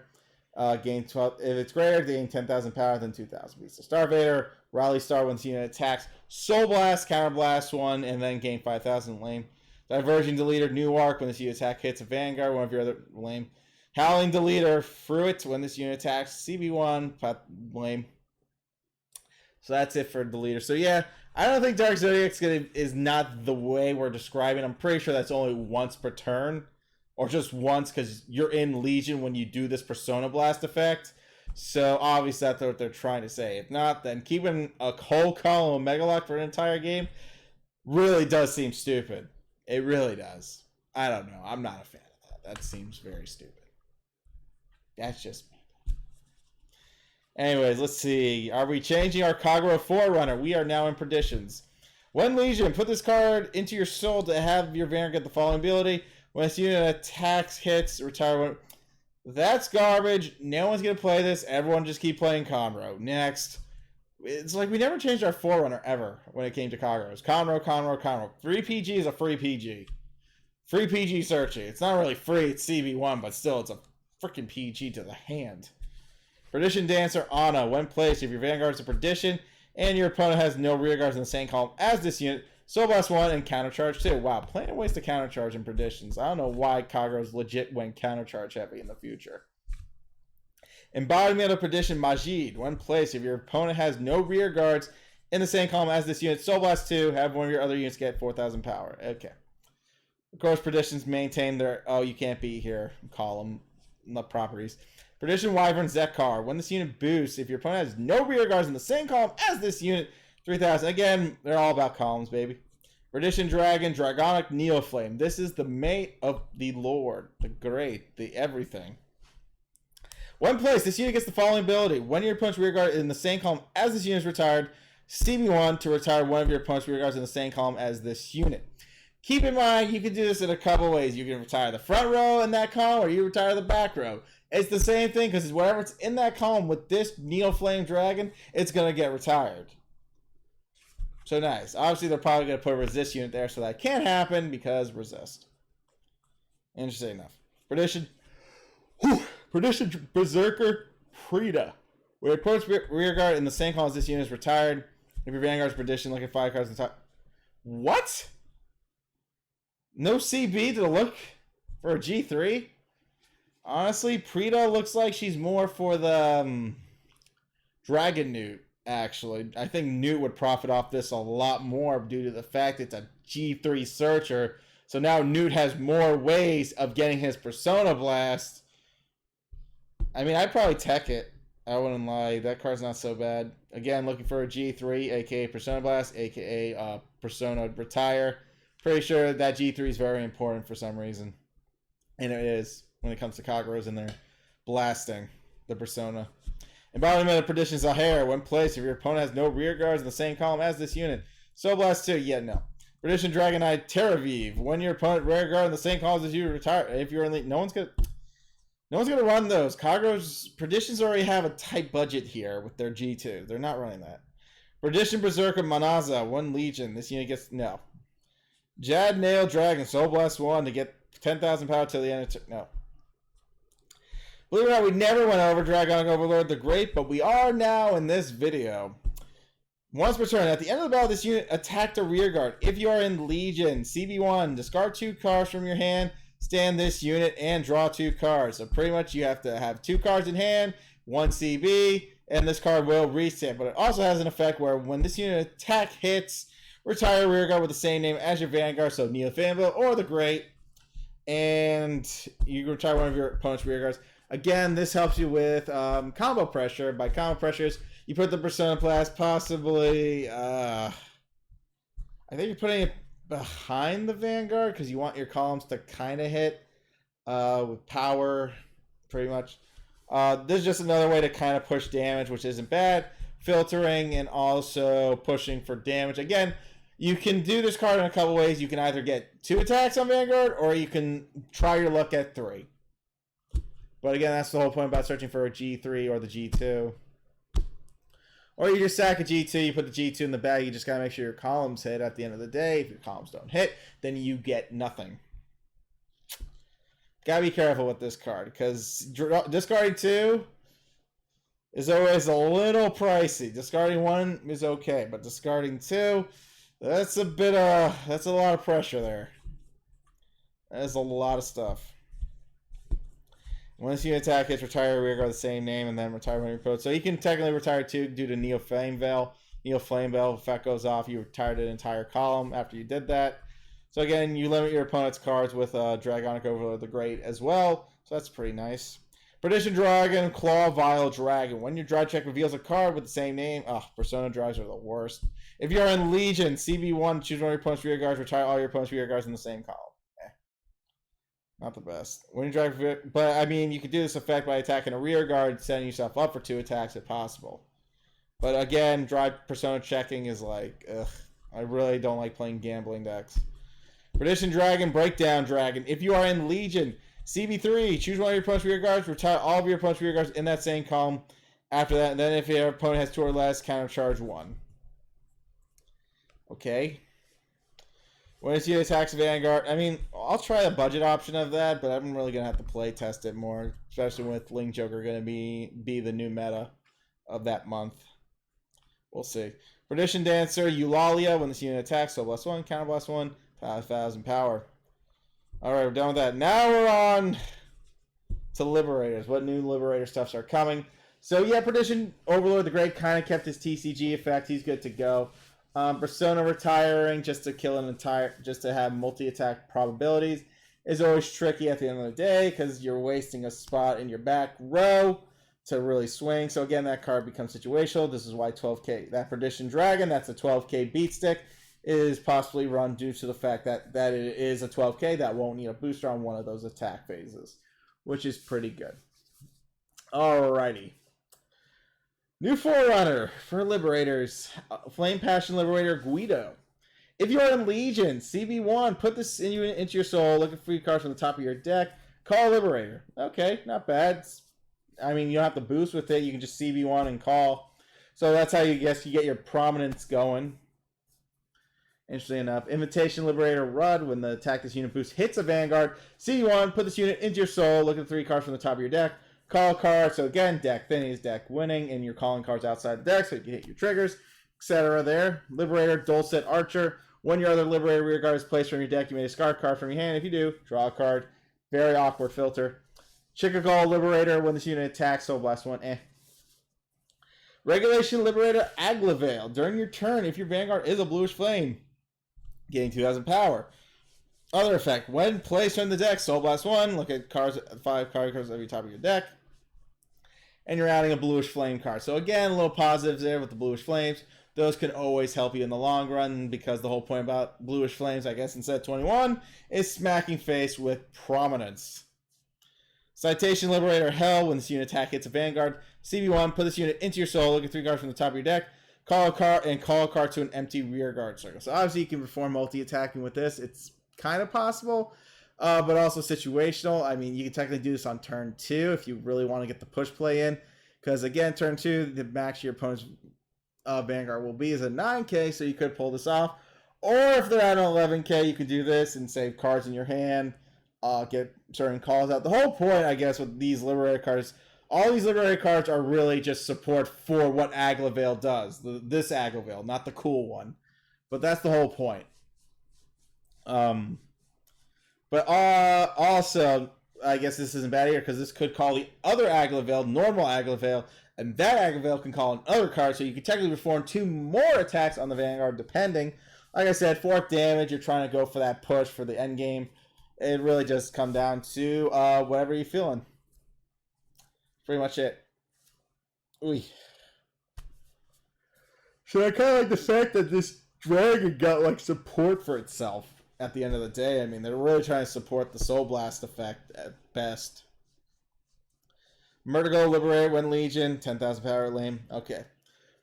gain 12. If it's greater, gain 10,000 power, then 2,000 beats. So Starvader, Raleigh Star, when this unit attacks. Soul Blast, Counter Blast 1, and then gain 5,000. Lame. Diversion Deleter, New Arc. When this unit attack hits a Vanguard, one of your other. Lame. Howling Deleter, Fruit. When this unit attacks, CB1. Lame. So that's it for Deleter. So yeah, I don't think Dark Zodiac's is not the way we're describing. I'm pretty sure that's only once per turn. Or just once, because you're in Legion when you do this Persona Blast effect. So obviously that's what they're trying to say. If not, then keeping a whole column of Megalock for an entire game really does seem stupid. It really does. I don't know. I'm not a fan of that. That seems very stupid. That's just me. Anyways, let's see. Are we changing our Kagura Forerunner? We are now in Perditions. When Legion, put this card into your soul to have your Vanguard get the following ability. When this unit attacks, hits, retire one. That's garbage. No one's going to play this. Everyone just keep playing Conroe. Next. It's like we never changed our Forerunner ever when it came to Conroe. It's Conroe, Conroe, Conroe. Free PG is a free PG. Free PG searching. It's not really free. It's CB1, but still, it's a freaking PG to the hand. Perdition Dancer, Ana. When placed, if your Vanguard is a Perdition and your opponent has no rear guards in the same column as this unit, Soul Blast 1 and Countercharge 2. Wow, plenty of ways to countercharge in Perditions. I don't know why Kaguro's legit went countercharge heavy in the future. Embodiment of Perdition Majid. When placed, if your opponent has no rear guards in the same column as this unit, Soul Blast 2, have one of your other units get 4,000 power. Okay. Of course, Perditions maintain their, oh, you can't be here, column, not properties. Perdition Wyvern Zekar. When this unit boosts, if your opponent has no rear guards in the same column as this unit, 3,000. Again, they're all about columns, baby. Perdition Dragon, Dragonic Neoflame. This is the mate of the Lord, the great, the everything. When placed, this unit gets the following ability. When your opponent's rear guard is in the same column as this unit is retired, CB1 to retire one of your opponent's rear guards in the same column as this unit. Keep in mind, you can do this in a couple ways. You can retire the front row in that column, or you retire the back row. It's the same thing, because whatever's in that column with this Neoflame Dragon, it's going to get retired. So nice. Obviously, they're probably going to put a resist unit there, so that can't happen because resist. Interesting enough. Perdition. Perdition Berserker Prida. Where opponent's rear guard in the same column as this unit is retired. If your Vanguard's Perdition, look at 5 cards on top. What? No CB to look for a G3? Honestly, Prida looks like she's more for the Dragon Newt. Actually, I think Newt would profit off this a lot more due to the fact it's a G3 searcher. So now Newt has more ways of getting his Persona Blast. I mean, I'd probably tech it. I wouldn't lie. That card's not so bad. Again, looking for a G3, aka Persona Blast, aka Persona Retire. Pretty sure that G3 is very important for some reason. And it is when it comes to Kaguras and they're blasting the Persona. Embodiment of Perdition Zahir. When placed, if your opponent has no rear guards in the same column as this unit. Soul Blast 2. Yeah, no. Perdition Dragonite Terravive. When your opponent rear guard in the same column as you, retire. If you're in the... No one's gonna run those. Kaguro's Perditions already have a tight budget here with their G2. They're not running that. Perdition Berserker Manaza. One Legion. This unit gets... No. Jad Nail Dragon. Soul Blast 1 to get 10,000 power till the end of... No. Believe it or not, we never went over Dragonic Overlord the Great, but we are now in this video. Once per turn, at the end of the battle, this unit attacked a rear guard. If you are in Legion, CB1, discard 2 cards from your hand, stand this unit, and draw 2 cards. So pretty much you have to have 2 cards in hand, 1 CB, and this card will reset. But it also has an effect where when this unit attack hits, retire a rear guard with the same name as your Vanguard, so Neophanville or the Great, and you can retire one of your opponent's rear guards. Again, this helps you with combo pressure. By combo pressures, you put the Persona Blast, possibly... I think you're putting it behind the Vanguard because you want your columns to kind of hit with power, pretty much. This is just another way to kind of push damage, which isn't bad. Filtering and also pushing for damage. Again, you can do this card in a couple ways. You can either get 2 attacks on Vanguard, or you can try your luck at 3. But again, that's the whole point about searching for a G3 or the G2. Or you just sack a G2, you put the G2 in the bag, you just gotta make sure your columns hit at the end of the day. If your columns don't hit, then you get nothing. Gotta be careful with this card, because discarding 2 is always a little pricey. Discarding 1 is okay, but discarding 2, that's a lot of pressure there. That's a lot of stuff. Once you attack hits, retire rearguard the same name, and then retire when you approach. So you can technically retire 2 due to Neo Flame Veil. Neo Flame Veil effect goes off. You retired an entire column after you did that. So again, you limit your opponent's cards with Dragonic Overlord the Great as well. So that's pretty nice. Perdition Dragon, Claw Vile Dragon. When your draw check reveals a card with the same name, Persona drives are the worst. If you're in Legion, CB1, choose one of your opponent's rear guards, retire all your opponent's rear guards in the same column. Not the best. When you drive, but I mean, you could do this effect by attacking a rear guard, setting yourself up for 2 attacks if possible. But again, drive persona checking is like, ugh. I really don't like playing gambling decks. Perdition Dragon, Breakdown Dragon. If you are in Legion, CB3, choose one of your opponent's rear guards, retire all of your opponent's rear guards in that same column. After that, and then if your opponent has 2 or less, countercharge 1. Okay. When it's you attacks Vanguard, I mean, I'll try a budget option of that, but I'm really going to have to play test it more, especially with Link Joker going to be the new meta of that month. We'll see. Perdition Dancer, Eulalia, when this unit attacks, so +1, counter +1, 5,000 power. Alright, we're done with that. Now we're on to Liberators. What new Liberator stuffs are coming? So yeah, Perdition Overlord the Great kind of kept his TCG effect. He's good to go. Persona retiring just to kill just to have multi-attack probabilities is always tricky at the end of the day because you're wasting a spot in your back row to really swing. So again, that card becomes situational. This is why 12k, that Perdition Dragon, that's a 12k beat stick, is possibly run due to the fact that it is a 12k that won't need a booster on one of those attack phases, which is pretty good. Alrighty. New Forerunner for Liberators. Flame Passion Liberator Guido. If you are in Legion, CB1, put this into your soul, look at free cards from the top of your deck, call Liberator. Okay, not bad. I mean, you don't have to boost with it. You can just CB1 and call. So that's how you get your prominence going. Interesting enough. Invitation Liberator Rud. When the attack this unit boost hits a Vanguard, CB1, put this unit into your soul, look at 3 cards from the top of your deck, call a card. So again, deck thinning is deck winning, and you're calling cards outside the deck so you can hit your triggers, etc. there. Liberator, Dulcet Archer. When your other Liberator rear guard is placed from your deck, you may discard a card from your hand. If you do, draw a card. Very awkward filter. Chicago Liberator. When this unit attacks, Soul Blast 1. Regulation Liberator Aglavale. During your turn, if your Vanguard is a bluish flame, getting 2,000 power. Other effect. When placed on the deck, Soul Blast 1. Look at 5 card cards every top of your deck. And you're adding a bluish flame card. So again, a little positives there with the bluish flames. Those can always help you in the long run because the whole point about bluish flames, I guess, instead of 21, is smacking face with prominence. Citation Liberator Hell. When this unit attack hits a Vanguard, CB1, put this unit into your soul, look at 3 cards from the top of your deck, call a card, and call a card to an empty rear guard circle. So obviously you can perform multi-attacking with this. It's kind of possible, but also situational. I mean, you can technically do this on turn 2 if you really want to get the push play in. Because again, turn 2, the max your opponent's Vanguard will be is a 9k, so you could pull this off. Or if they're at an 11k, you could do this and save cards in your hand, get certain calls out. The whole point, I guess, with these Liberator cards, all these Liberator cards are really just support for what Aglavale does. This Aglavale, not the cool one. But that's the whole point. But also, I guess this isn't bad here because this could call the other Aglavale, normal Aglavale, and that Aglavale can call another card, so you can technically perform 2 more attacks on the Vanguard, depending. Like I said, 4th damage, you're trying to go for that push for the end game. It really just comes down to whatever you're feeling. Pretty much it. Ooh. So I kind of like the fact that this Dragon got like support for itself at the end of the day. I mean, they're really trying to support the Soul Blast effect at best. Murdergo, Liberate, when Legion, 10,000 power, lame. Okay.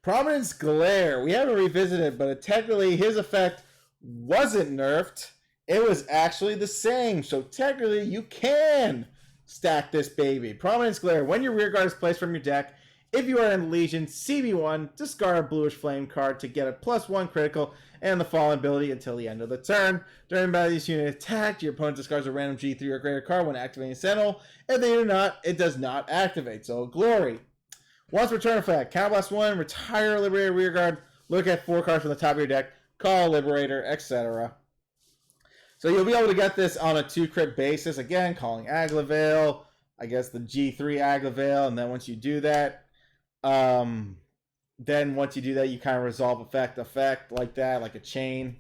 Providence Glare. We haven't revisited, but technically his effect wasn't nerfed. It was actually the same. So technically you can stack this baby. Providence Glare. When your rear guard is placed from your deck, if you are in Legion, CB1, discard a bluish flame card to get a +1 critical and the fallen ability until the end of the turn. During battle, this unit attacked, your opponent discards a random G3 or greater card when activating Sentinel. If they do not, it does not activate. So, Glory. Once return effect, Counterblast 1, retire Liberator rear guard, look at 4 cards from the top of your deck, call Liberator, etc. So you'll be able to get this on a 2-crit basis. Again, calling Aglavale, I guess the G3 Aglavale, and then once you do that, you kind of resolve effect like that, like a chain,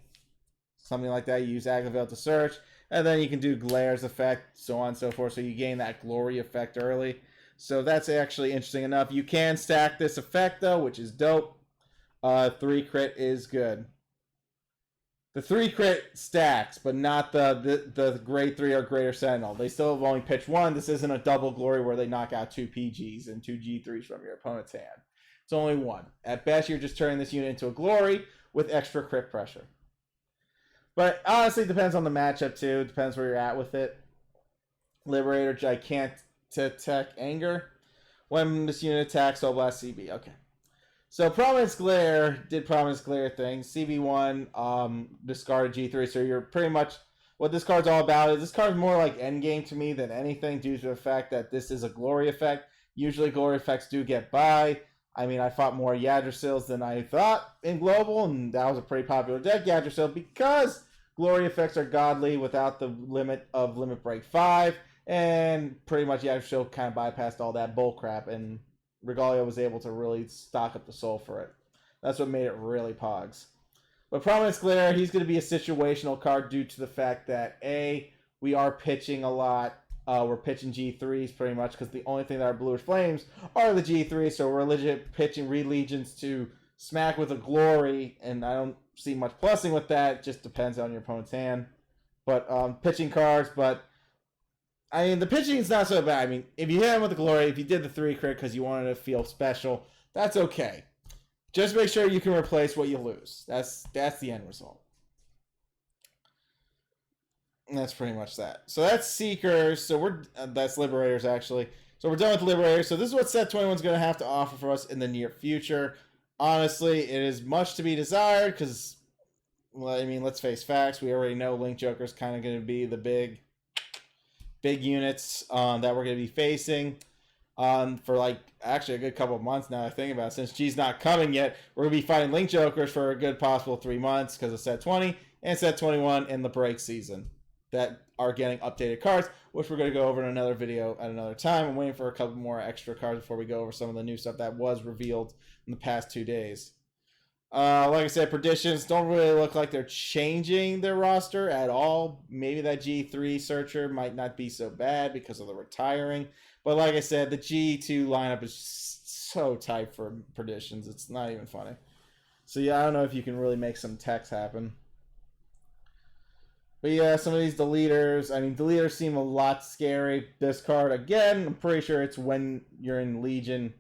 something like that. You use Aglavale to search, and then you can do Glare's effect, so on and so forth. So you gain that glory effect early. So that's actually interesting enough. You can stack this effect though, which is dope. 3 crit is good. The 3 crit stacks, but not the grade 3 or greater Sentinel. They still have only pitched 1. This isn't a double glory where they knock out 2 PGs and 2 G3s from your opponent's hand. It's only 1. At best, you're just turning this unit into a glory with extra crit pressure. But honestly, it depends on the matchup too. It depends where you're at with it. Liberator, Gigantic Anger. When this unit attacks, Soul Blast CB. Okay. So Providence Glare did Providence Glare things. CB1 discarded G3. So you're pretty much what this card's all about is this card's more like endgame to me than anything due to the fact that this is a glory effect. Usually glory effects do get by. I mean, I fought more Yggdrasils than I thought in Global, and that was a pretty popular deck, Yggdrasil, because glory effects are godly without the limit of Limit Break 5, and pretty much Yggdrasil kind of bypassed all that bullcrap, and Regalia was able to really stock up the soul for it. That's what made it really pogs. But Providence Glare, he's going to be a situational card due to the fact that, A, we are pitching a lot. We're pitching G3s pretty much because the only thing that are bluish flames are the G3s, so we're legit pitching Legions to smack with a glory, and I don't see much plussing with that. It just depends on your opponent's hand. But pitching cards, but I mean, the pitching is not so bad. I mean, if you hit him with the glory, if you did the 3 crit because you wanted to feel special, that's okay. Just make sure you can replace what you lose. That's the end result. And that's pretty much that. So that's Seekers. So that's Liberators actually. So we're done with Liberators. So this is what Set 21 is going to have to offer for us in the near future. Honestly, it is much to be desired because, well, I mean, let's face facts. We already know Link Joker is kind of going to be the big units that we're going to be facing for like actually a good couple of months now. I think about it. Since G's not coming yet, we're going to be fighting Link Jokers for a good possible 3 months because of Set 20 and Set 21 in the break season that are getting updated cards, which we're going to go over in another video at another time. I'm waiting for a couple more extra cards before we go over some of the new stuff that was revealed in the past 2 days. Like I said, Perditions don't really look like they're changing their roster at all. Maybe that G3 Searcher might not be so bad because of the retiring. But like I said, the G2 lineup is so tight for Perditions. It's not even funny. So yeah, I don't know if you can really make some techs happen. But yeah, some of these deleters, I mean, deleters seem a lot scary. This card, again, I'm pretty sure it's when you're in Legion.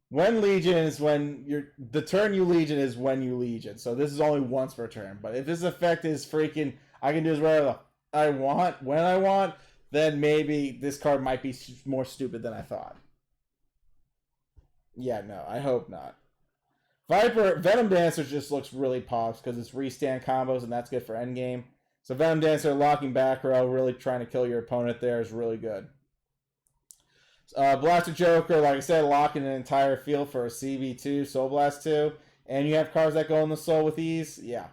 When Legion is when the turn you Legion is when you Legion. So this is only once per turn. But if this effect is freaking, I can do this wherever I want, when I want, then maybe this card might be more stupid than I thought. Yeah, no, I hope not. Venom Dancer just looks really pops because it's restand combos and that's good for endgame. So Venom Dancer locking back row, really trying to kill your opponent there is really good. Blaster Joker, like I said, locking an entire field for a CB2, Soul Blast 2. And you have cards that go in the soul with ease. Yeah.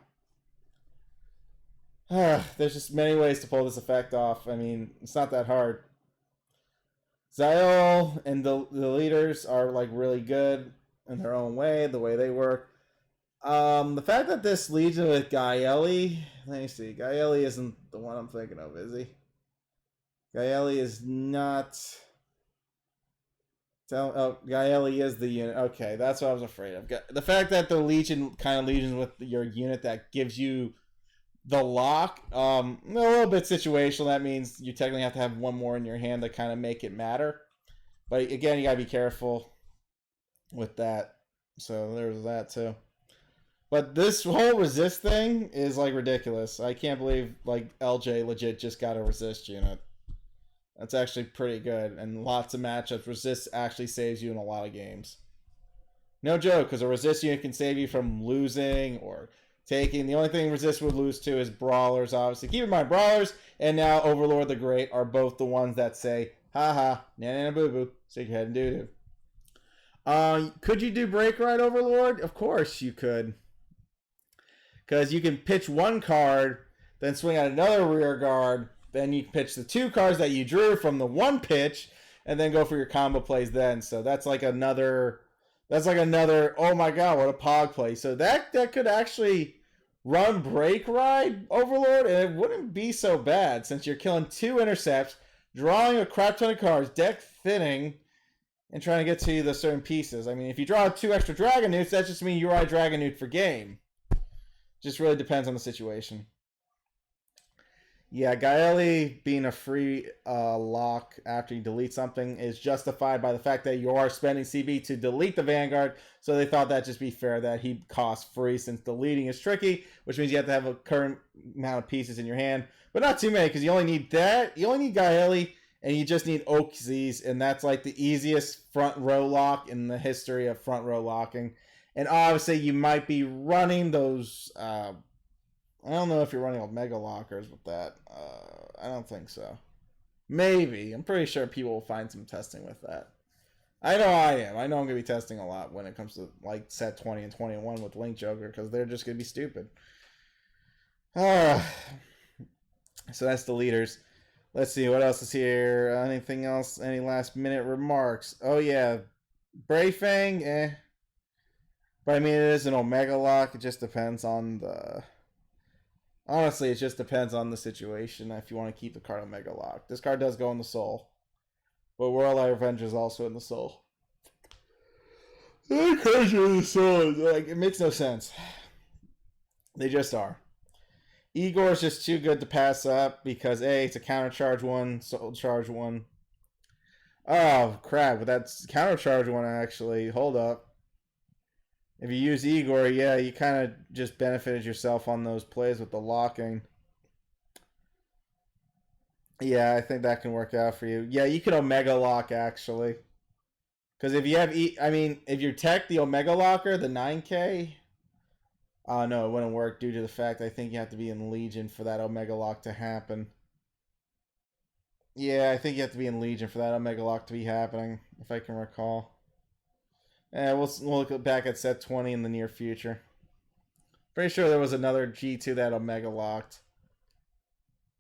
There's just many ways to pull this effect off. I mean, it's not that hard. Zael and the leaders are like really good in their own way, the way they work. The fact that this Legion with Gaeli, let me see, Gaeli isn't the one I'm thinking of, is he? Gaeli is not Gaeli is the unit. Okay, that's what I was afraid of. The fact that the Legion kind of legions with your unit that gives you the lock, a little bit situational. That means you technically have to have one more in your hand to kind of make it matter. But again, you gotta be careful with that. So there's that too. But this whole resist thing is like ridiculous. I can't believe like LJ legit just got a resist unit. That's actually pretty good. And lots of matchups. Resist actually saves you in a lot of games. No joke, because a resist unit can save you from losing or taking. The only thing resist would lose to is Brawlers, obviously. Keep in mind, Brawlers and now Overlord the Great are both the ones that say, haha, na boo boo, stick your head in doo doo. Could you do Break Ride Overlord? Of course you could. Because you can pitch one card, then swing out another rear guard, then you can pitch the two cards that you drew from the one pitch, and then go for your combo plays then. So that's like another, oh my god, what a pog play. So that could actually run Break Ride Overlord, and it wouldn't be so bad since you're killing 2 intercepts, drawing a crap ton of cards, deck thinning, and trying to get to the certain pieces. I mean, if you draw 2 extra Dragon Newts, that just means you ride Dragon Newt for game. Just really depends on the situation. Yeah, Gaeli being a free lock after you delete something is justified by the fact that you are spending CB to delete the Vanguard, so they thought that'd just be fair that he costs free since deleting is tricky, which means you have to have a current amount of pieces in your hand, but not too many because you only need that. You only need Gaeli, and you just need Oakseas, and that's like the easiest front row lock in the history of front row locking. And obviously, you might be running those. I don't know if you're running Omega Lockers with that. I don't think so. Maybe. I'm pretty sure people will find some testing with that. I know I am. I know I'm going to be testing a lot when it comes to like set 20 and 21 with Link Joker because they're just going to be stupid. So that's the leaders. Let's see what else is here. Anything else? Any last minute remarks? Oh yeah, Brayfang. But I mean, it is an Omega Lock. It just depends on the. Honestly, it just depends on the situation if you want to keep the card Omega Lock. This card does go in the Soul. But World Light Revenge is also in the Soul. The cards are in the Soul. Like, it makes no sense. They just are. Igor is just too good to pass up because A, it's a counter charge one, Soul charge one. Oh, crap. But that's counter charge one, actually. Hold up. If you use Igor, yeah, you kind of just benefited yourself on those plays with the locking. Yeah, I think that can work out for you. Yeah, you could Omega Lock, actually. Because if you have... if you tech the Omega Locker, the 9K... no, it wouldn't work due to the fact I think you have to be in Legion for that Omega Lock to happen. Yeah, I think you have to be in Legion for that Omega Lock to be happening, if I can recall. We'll look back at set 20 in the near future. Pretty sure there was another G2 that Omega locked.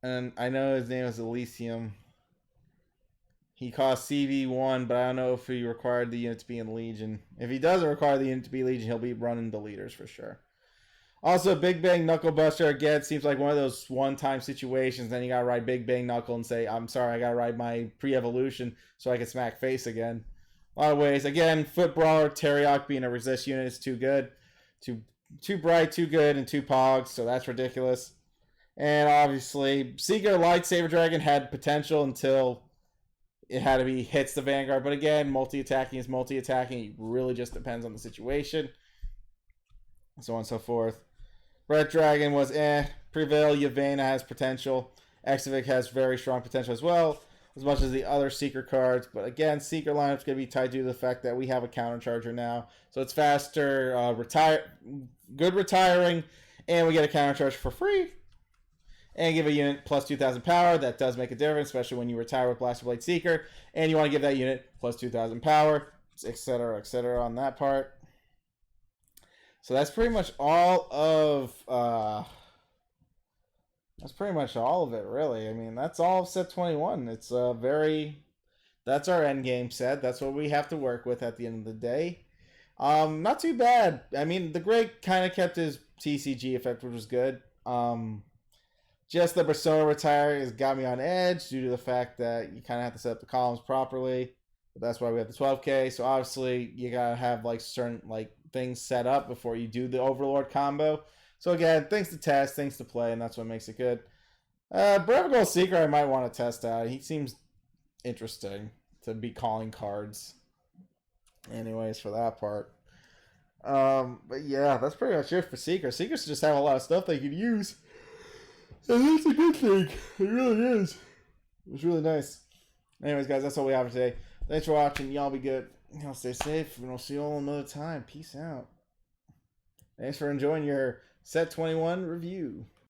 And I know his name was Elysium. He cost CV1, but I don't know if he required the unit to be in Legion. If he doesn't require the unit to be Legion, he'll be running the leaders for sure. Also, Big Bang Knuckle Buster, again, seems like one of those one-time situations. Then you gotta ride Big Bang Knuckle and say, I'm sorry, I gotta ride my pre-evolution so I can smack face again. A lot of ways. Again, Foot Brawler, Teriok being a resist unit is too good. Too bright, too good, and 2 pogs, so that's ridiculous. And obviously, Seeker Lightsaber Dragon had potential until it had to be hits the Vanguard. But again, multi-attacking is multi-attacking. It really just depends on the situation. So on and so forth. Red Dragon was Prevail, Yavena has potential. Exovic has very strong potential as well, as much as the other Seeker cards. But again, Seeker lineup's going to be tied due to the fact that we have a countercharger now. So it's faster, good retiring, and we get a countercharge for free. And give a unit plus 2,000 power. That does make a difference, especially when you retire with Blaster Blade Seeker. And you want to give that unit plus 2,000 power, etc., on that part. So that's pretty much all of... That's pretty much all of it, really. I mean, that's all of set 21. It's that's our end game set. That's what we have to work with at the end of the day. Not too bad. I mean, the Great kind of kept his TCG effect, which was good. Just the Persona retire has got me on edge due to the fact that you kind of have to set up the columns properly. But that's why we have the 12K. So obviously you gotta have like certain like things set up before you do the Overlord combo. So again, things to test, things to play, and that's what makes it good. Brave Seeker I might want to test out. He seems interesting to be calling cards. Anyways, for that part. But yeah, that's pretty much it for Seeker. Seekers just have a lot of stuff they could use. And that's a good thing. It really is. It's really nice. Anyways, guys, that's all we have for today. Thanks for watching. Y'all be good. Y'all stay safe. And we'll see you all another time. Peace out. Thanks for enjoying your Set 21 review.